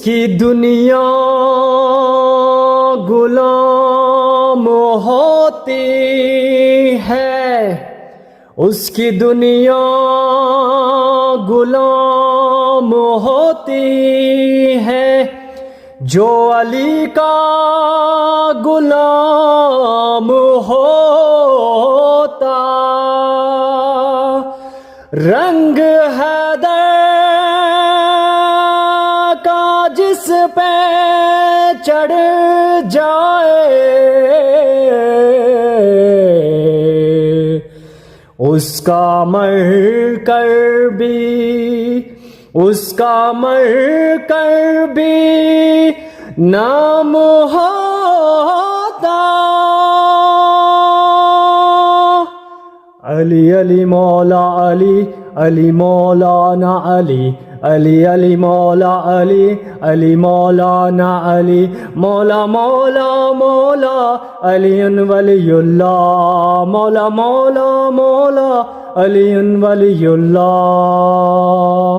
उसकी दुनिया गुलाम होती है, उसकी दुनिया गुलाम होती है, जो अली का गुलाम होता। रंग हैदर का जिस पे चढ़ जाए, उसका मर कर भी नाम होता। अली अली मौला अली, अली मौलाना अली, अली अली मौला अली, अली मौलाना अली, मौला मौला मौला अली वलियुल्लाह, मौला मौला मौला अली वलियुल्लाह।